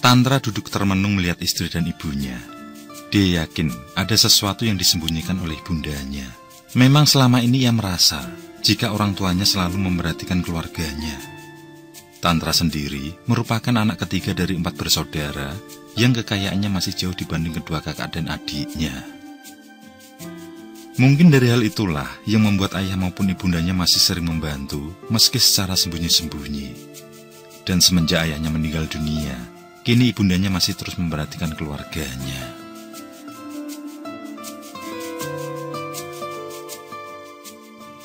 Tantra duduk termenung melihat istri dan ibunya. Dia yakin ada sesuatu yang disembunyikan oleh bundanya. Memang selama ini ia merasa jika orang tuanya selalu memperhatikan keluarganya. Tantra sendiri merupakan anak ketiga dari 4 bersaudara yang kekayaannya masih jauh dibanding kedua kakak dan adiknya. Mungkin dari hal itulah yang membuat ayah maupun ibundanya masih sering membantu meski secara sembunyi-sembunyi. Dan semenjak ayahnya meninggal dunia, kini ibundanya masih terus memperhatikan keluarganya.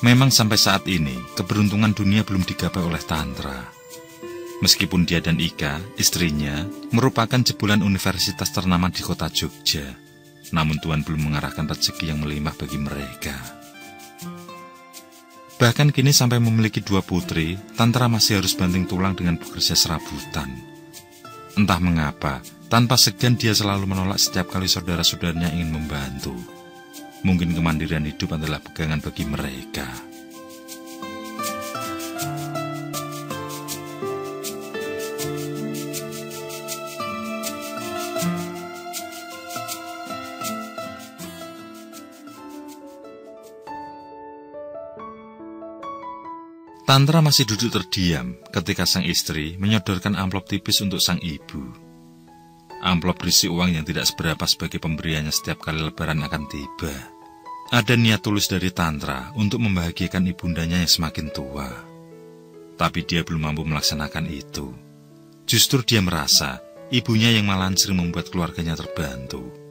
Memang sampai saat ini, keberuntungan dunia belum digapai oleh Tantra. Meskipun dia dan Ika, istrinya, merupakan jebolan universitas ternama di kota Jogja, namun Tuhan belum mengarahkan rezeki yang melimpah bagi mereka. Bahkan kini sampai memiliki 2 putri, Tantra masih harus banting tulang dengan bekerja serabutan. Entah mengapa, tanpa segan dia selalu menolak setiap kali saudara-saudaranya ingin membantu. Mungkin kemandirian hidup adalah pegangan bagi mereka. Tantra masih duduk terdiam ketika sang istri menyodorkan amplop tipis untuk sang ibu. Amplop berisi uang yang tidak seberapa sebagai pemberiannya setiap kali lebaran akan tiba. Ada niat tulus dari Tantra untuk membahagiakan ibundanya yang semakin tua. Tapi dia belum mampu melaksanakan itu. Justru dia merasa ibunya yang malahan sering membuat keluarganya terbantu.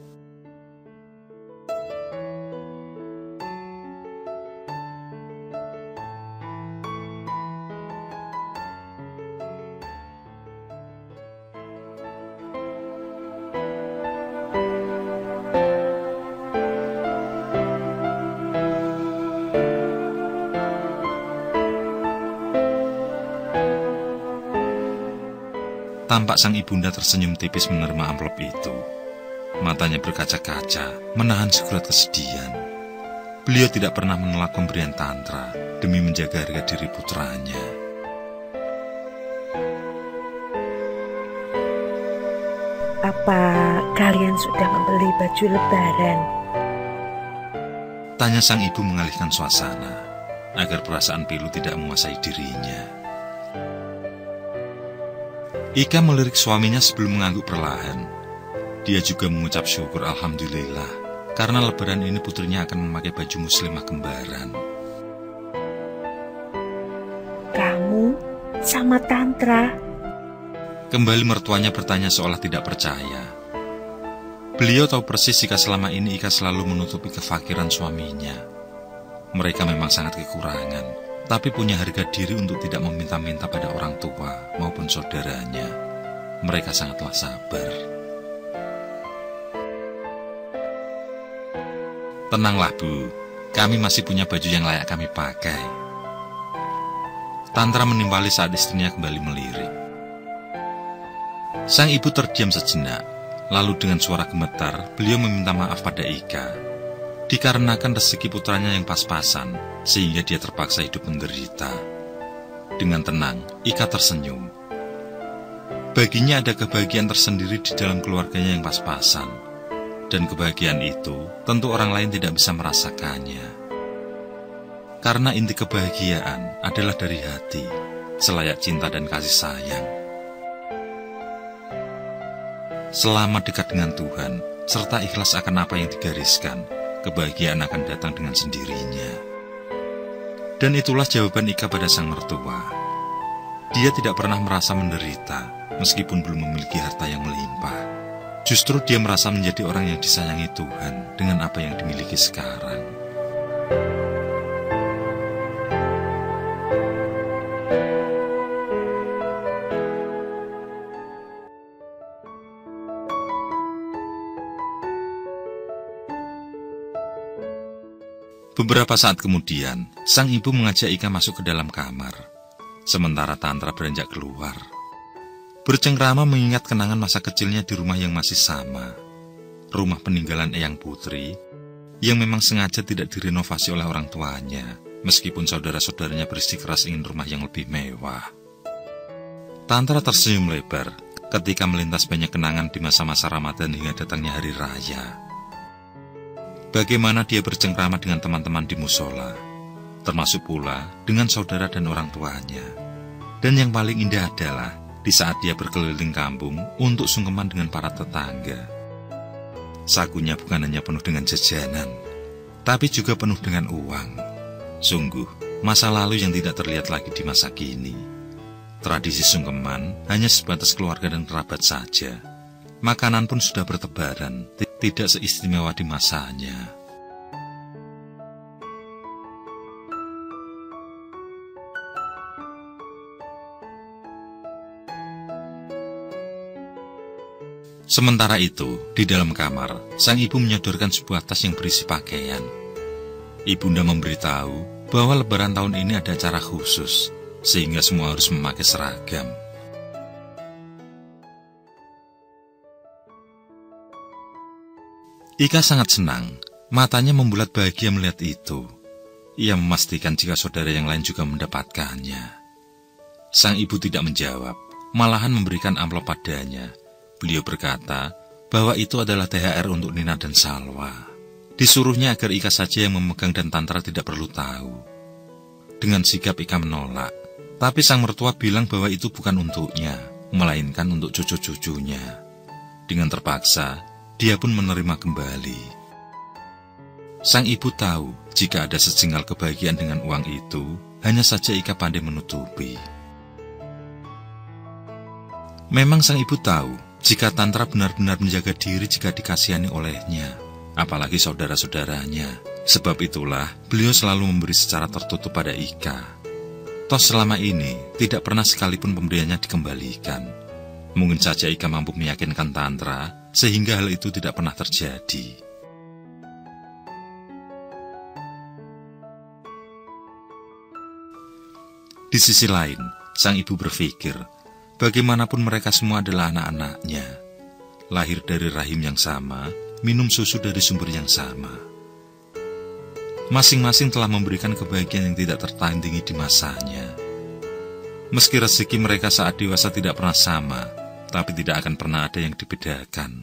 Tampak sang ibunda tersenyum tipis menerima amplop itu. Matanya berkaca-kaca, menahan sekurat kesedihan. Beliau tidak pernah menolak pemberian Tantra demi menjaga harga diri putranya. Apa kalian sudah membeli baju lebaran? Tanya sang ibu mengalihkan suasana, agar perasaan pilu tidak menguasai dirinya. Ika melirik suaminya sebelum mengangguk perlahan. Dia juga mengucap syukur alhamdulillah, karena lebaran ini putrinya akan memakai baju muslimah kembaran. Kamu sama Tantra? Kembali mertuanya bertanya seolah tidak percaya. Beliau tahu persis jika selama ini Ika selalu menutupi kefakiran suaminya. Mereka memang sangat kekurangan, tapi punya harga diri untuk tidak meminta-minta pada orang tua maupun saudaranya. Mereka sangatlah sabar. Tenanglah Bu, kami masih punya baju yang layak kami pakai. Tantra menimpali saat istrinya kembali melirik. Sang ibu terdiam sejenak, lalu dengan suara gemetar beliau meminta maaf pada Ika. Dikarenakan rezeki putranya yang pas-pasan, sehingga dia terpaksa hidup menderita. Dengan tenang, Ika tersenyum. Baginya ada kebahagiaan tersendiri di dalam keluarganya yang pas-pasan. Dan kebahagiaan itu, tentu orang lain tidak bisa merasakannya. Karena inti kebahagiaan adalah dari hati, selayak cinta dan kasih sayang. selama dekat dengan Tuhan, serta ikhlas akan apa yang digariskan, kebahagiaan akan datang dengan sendirinya. Dan itulah jawaban Ika pada sang mertua. Dia tidak pernah merasa menderita, meskipun belum memiliki harta yang melimpah. Justru dia merasa menjadi orang yang disayangi Tuhan dengan apa yang dimiliki sekarang. Beberapa saat kemudian, sang ibu mengajak Ika masuk ke dalam kamar, sementara Tantra beranjak keluar. Bercengkrama mengingat kenangan masa kecilnya di rumah yang masih sama, rumah peninggalan Eyang Putri, yang memang sengaja tidak direnovasi oleh orang tuanya, meskipun saudara-saudaranya bersikeras ingin rumah yang lebih mewah. Tantra tersenyum lebar ketika melintas banyak kenangan di masa-masa Ramadan hingga datangnya hari raya. Bagaimana dia bercengkrama dengan teman-teman di musola, termasuk pula dengan saudara dan orang tuanya. Dan yang paling indah adalah di saat dia berkeliling kampung untuk sungkeman dengan para tetangga. Sakunya bukan hanya penuh dengan jajanan, tapi juga penuh dengan uang. Sungguh, masa lalu yang tidak terlihat lagi di masa kini. Tradisi sungkeman hanya sebatas keluarga dan kerabat saja. Makanan pun sudah bertebaran, tidak seistimewa di masanya. Sementara itu, di dalam kamar, sang ibu menyodorkan sebuah tas yang berisi pakaian. Ibunda memberitahu bahwa Lebaran tahun ini ada acara khusus, sehingga semua harus memakai seragam. Ika sangat senang, matanya membulat bahagia melihat itu. Ia memastikan jika saudara yang lain juga mendapatkannya. Sang ibu tidak menjawab, malahan memberikan amplop padanya. Beliau berkata bahwa itu adalah THR untuk Nina dan Salwa. Disuruhnya agar Ika saja yang memegang dan Tantra tidak perlu tahu. Dengan sigap Ika menolak, tapi sang mertua bilang bahwa itu bukan untuknya, melainkan untuk cucu-cucunya. Dengan terpaksa, dia pun menerima kembali. Sang ibu tahu jika ada sejengkal kebahagiaan dengan uang itu, hanya saja Ika pandai menutupi. Memang sang ibu tahu jika Tantra benar-benar menjaga diri jika dikasihani olehnya, apalagi saudara-saudaranya. Sebab itulah beliau selalu memberi secara tertutup pada Ika. Toh selama ini tidak pernah sekalipun pemberiannya dikembalikan. Mungkin saja Ika mampu meyakinkan Tantra sehingga hal itu tidak pernah terjadi. Di sisi lain, sang ibu berpikir, bagaimanapun mereka semua adalah anak-anaknya. Lahir dari rahim yang sama, minum susu dari sumber yang sama. Masing-masing telah memberikan kebahagiaan yang tidak tertandingi di masanya. Meski rezeki mereka saat dewasa tidak pernah sama, tapi tidak akan pernah ada yang dibedakan.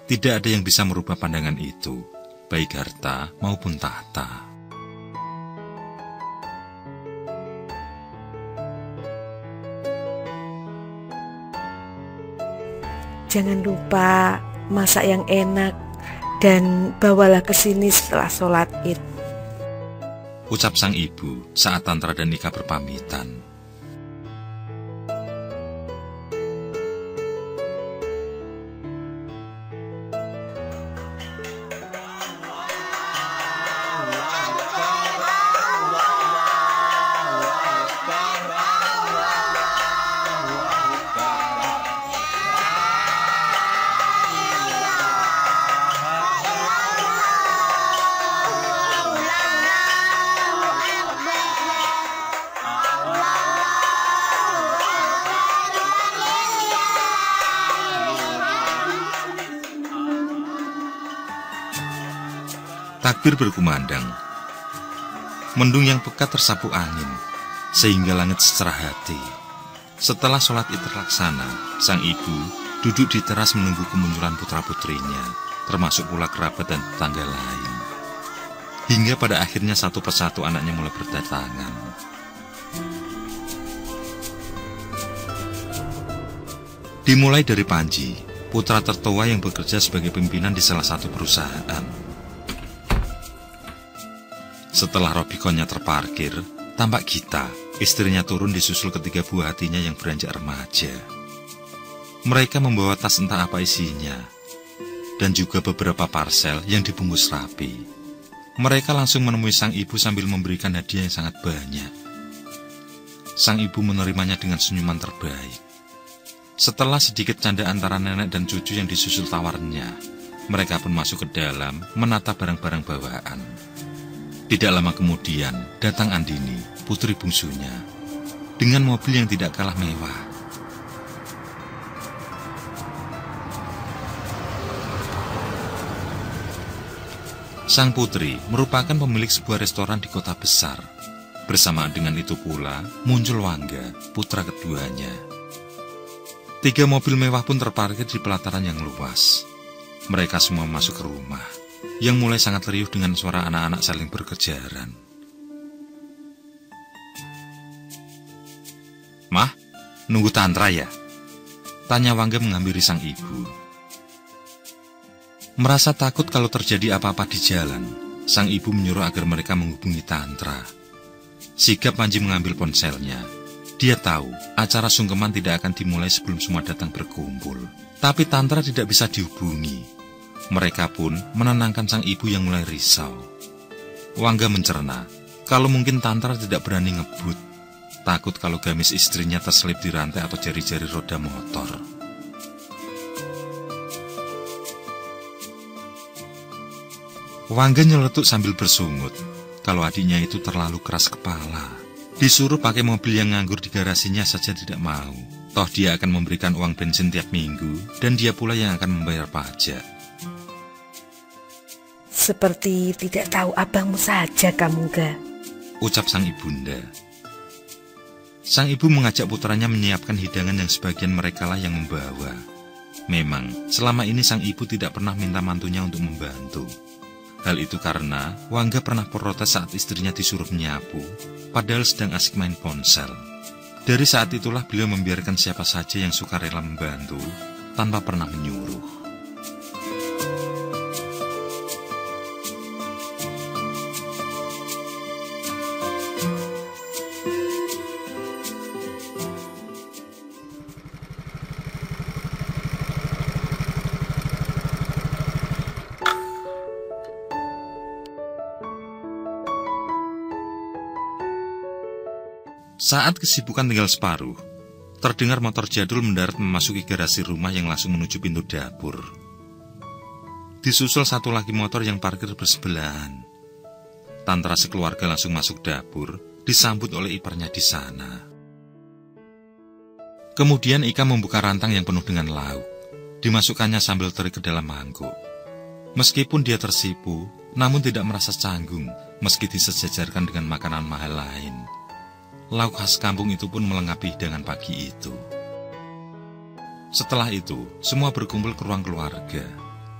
Tidak ada yang bisa merubah pandangan itu, baik harta maupun tahta. Jangan lupa masak yang enak dan bawalah ke sini setelah sholat Id. Ucap sang ibu saat Tantra dan Ika berpamitan. Takbir berkumandang. Mendung yang pekat tersapu angin, sehingga langit secerah hati. Setelah sholat Id terlaksana, sang ibu duduk di teras menunggu kemunculan putra-putrinya, termasuk pula kerabat dan tetangga lain. Hingga pada akhirnya satu persatu anaknya mulai berdatangan. Dimulai dari Panji, putra tertua yang bekerja sebagai pimpinan di salah satu perusahaan. Setelah Robiconnya terparkir, tampak Gita, istrinya turun disusul ketiga buah hatinya yang beranjak remaja. Mereka membawa tas entah apa isinya, dan juga beberapa parsel yang dibungkus rapi. Mereka langsung menemui sang ibu sambil memberikan hadiah yang sangat banyak. Sang ibu menerimanya dengan senyuman terbaik. Setelah sedikit canda antara nenek dan cucu yang disusul tawarnya, mereka pun masuk ke dalam menata barang-barang bawaan. Tidak lama kemudian, datang Andini, putri bungsunya, dengan mobil yang tidak kalah mewah. Sang putri merupakan pemilik sebuah restoran di kota besar. Bersamaan dengan itu pula, muncul Wangga, putra keduanya. 3 mobil mewah pun terparkir di pelataran yang luas. Mereka semua masuk ke rumah, yang mulai sangat riuh dengan suara anak-anak saling berkejaran. "Mah, nunggu Tantra ya?" tanya Wangga menghampiri sang ibu. Merasa takut kalau terjadi apa-apa di jalan, sang ibu menyuruh agar mereka menghubungi Tantra. Sigap Panji mengambil ponselnya. Dia tahu acara sungkeman tidak akan dimulai sebelum semua datang berkumpul. Tapi Tantra tidak bisa dihubungi. Mereka pun menenangkan sang ibu yang mulai risau. Wangga mencerna kalau mungkin Tantra tidak berani ngebut. Takut kalau gamis istrinya terselip di rantai atau jari-jari roda motor. Wangga nyeletuk sambil bersungut kalau adiknya itu terlalu keras kepala. Disuruh pakai mobil yang nganggur di garasinya saja tidak mau. Toh dia akan memberikan uang bensin tiap minggu, dan dia pula yang akan membayar pajak. Seperti tidak tahu abangmu saja kamu, Ga, ucap sang ibunda. Sang ibu mengajak putranya menyiapkan hidangan yang sebagian merekalah yang membawa. Memang, selama ini sang ibu tidak pernah minta mantunya untuk membantu. Hal itu karena Wangga pernah protes saat istrinya disuruh menyapu, padahal sedang asik main ponsel. Dari saat itulah beliau membiarkan siapa saja yang suka rela membantu, tanpa pernah menyuruh. Saat kesibukan tinggal separuh, terdengar motor jadul mendarat memasuki garasi rumah yang langsung menuju pintu dapur. Disusul satu lagi motor yang parkir bersebelahan. Tantra sekeluarga langsung masuk dapur, disambut oleh iparnya di sana. Kemudian Ika membuka rantang yang penuh dengan lauk. Dimasukkannya sambal teri ke dalam mangkuk. Meskipun dia tersipu, namun tidak merasa canggung meski disejajarkan dengan makanan mahal lain. Lauk khas kampung itu pun melengkapi hidangan pagi itu. Setelah itu, semua berkumpul ke ruang keluarga,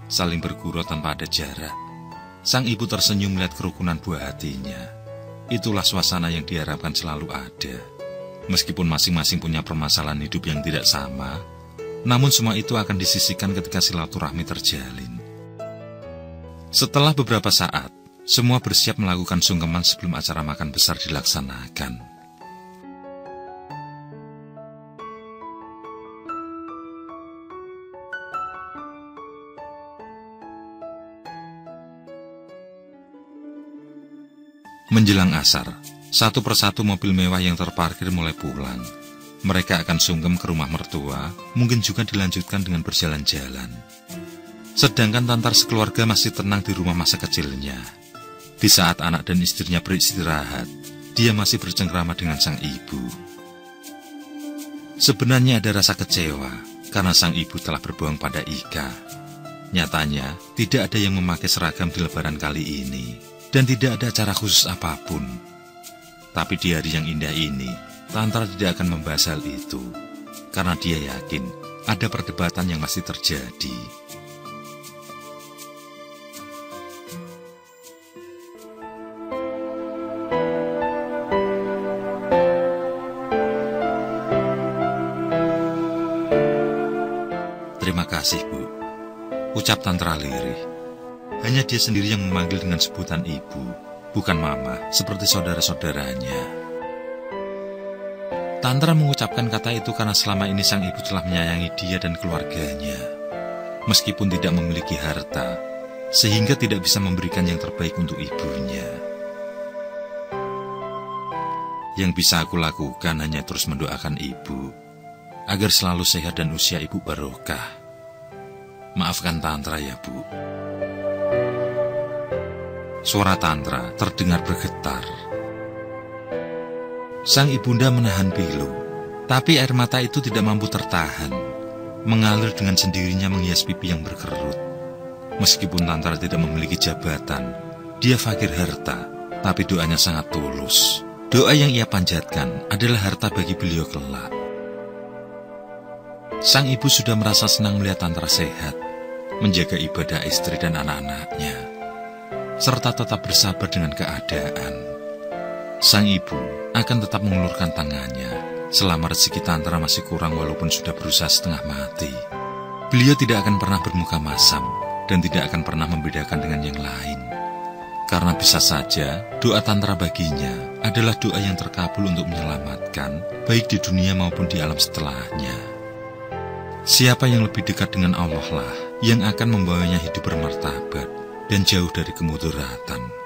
saling bergurau tanpa ada jarak. Sang ibu tersenyum melihat kerukunan buah hatinya. Itulah suasana yang diharapkan selalu ada. Meskipun masing-masing punya permasalahan hidup yang tidak sama, namun semua itu akan disisihkan ketika silaturahmi terjalin. Setelah beberapa saat, semua bersiap melakukan sungkeman sebelum acara makan besar dilaksanakan. Menjelang asar, satu persatu mobil mewah yang terparkir mulai pulang. Mereka akan sungkem ke rumah mertua, mungkin juga dilanjutkan dengan berjalan-jalan. Sedangkan Tantar sekeluarga masih tenang di rumah masa kecilnya. Di saat anak dan istrinya beristirahat, dia masih bercengkrama dengan sang ibu. Sebenarnya ada rasa kecewa, karena sang ibu telah berbohong pada Ika. Nyatanya, tidak ada yang memakai seragam di lebaran kali ini. Dan tidak ada acara khusus apapun. Tapi di hari yang indah ini, Tantra tidak akan membahas hal itu. Karena dia yakin ada perdebatan yang masih terjadi. Terima kasih, Bu, ucap Tantra lirih. Hanya dia sendiri yang memanggil dengan sebutan ibu, bukan mama, seperti saudara-saudaranya. Tantra mengucapkan kata itu karena selama ini sang ibu telah menyayangi dia dan keluarganya. Meskipun tidak memiliki harta, sehingga tidak bisa memberikan yang terbaik untuk ibunya. Yang bisa aku lakukan hanya terus mendoakan ibu, agar selalu sehat dan usia ibu barokah. Maafkan Tantra ya, Bu. Suara Tantra terdengar bergetar. Sang ibunda menahan pilu, tapi air mata itu tidak mampu tertahan, mengalir dengan sendirinya menghias pipi yang berkerut. Meskipun Tantra tidak memiliki jabatan, dia fakir harta, tapi doanya sangat tulus. Doa yang ia panjatkan adalah harta bagi beliau kelak. Sang ibu sudah merasa senang melihat Tantra sehat, menjaga ibadah istri dan anak-anaknya, serta tetap bersabar dengan keadaan. Sang ibu akan tetap mengulurkan tangannya selama rezeki Tantra masih kurang walaupun sudah berusaha setengah mati. Beliau tidak akan pernah bermuka masam dan tidak akan pernah membedakan dengan yang lain. Karena bisa saja doa Tantra baginya adalah doa yang terkabul untuk menyelamatkan baik di dunia maupun di alam setelahnya. Siapa yang lebih dekat dengan Allah lah yang akan membawanya hidup bermartabat dan jauh dari kemudaratan.